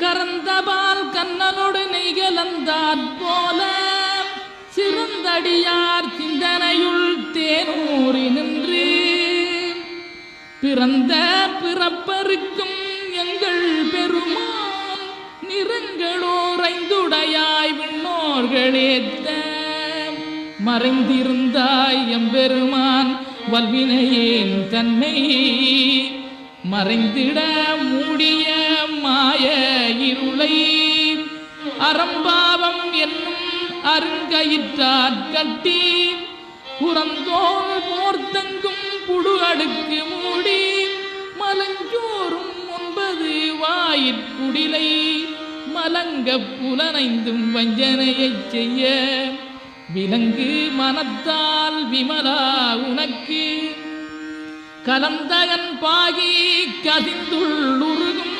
கரந்தபால் கண்ணனோடு நெய்கலந்தாற் போல சிறந்தடியார் சிந்தனையுள் தேனூறி நின்று பிறந்த பிறப்பருக்கும் எங்கள் பெருமான் நிறங்களோரைந்துடையாய் விண்ணோர்களேத்த மறைந்திருந்தாய் எம்பெருமான் வல்வினையேன் தன்னை மறைந்திட மூடிய மாய இருளை அறம்பாவம் என்னும் அருங்கயிற்றாற் கட்டி புறந்தோல் போர்த்தங்கும் புடு அடுக்கு மூடி மலஞ்சோறும் 9 வாயிற்குடிலை மலங்க புலனைந்தும் வஞ்சனையைச் செய்ய விலங்கு மனத்தால் விமலா உனக்கு கலந்தகன் பாகி கதிந்துள்ளுருகும்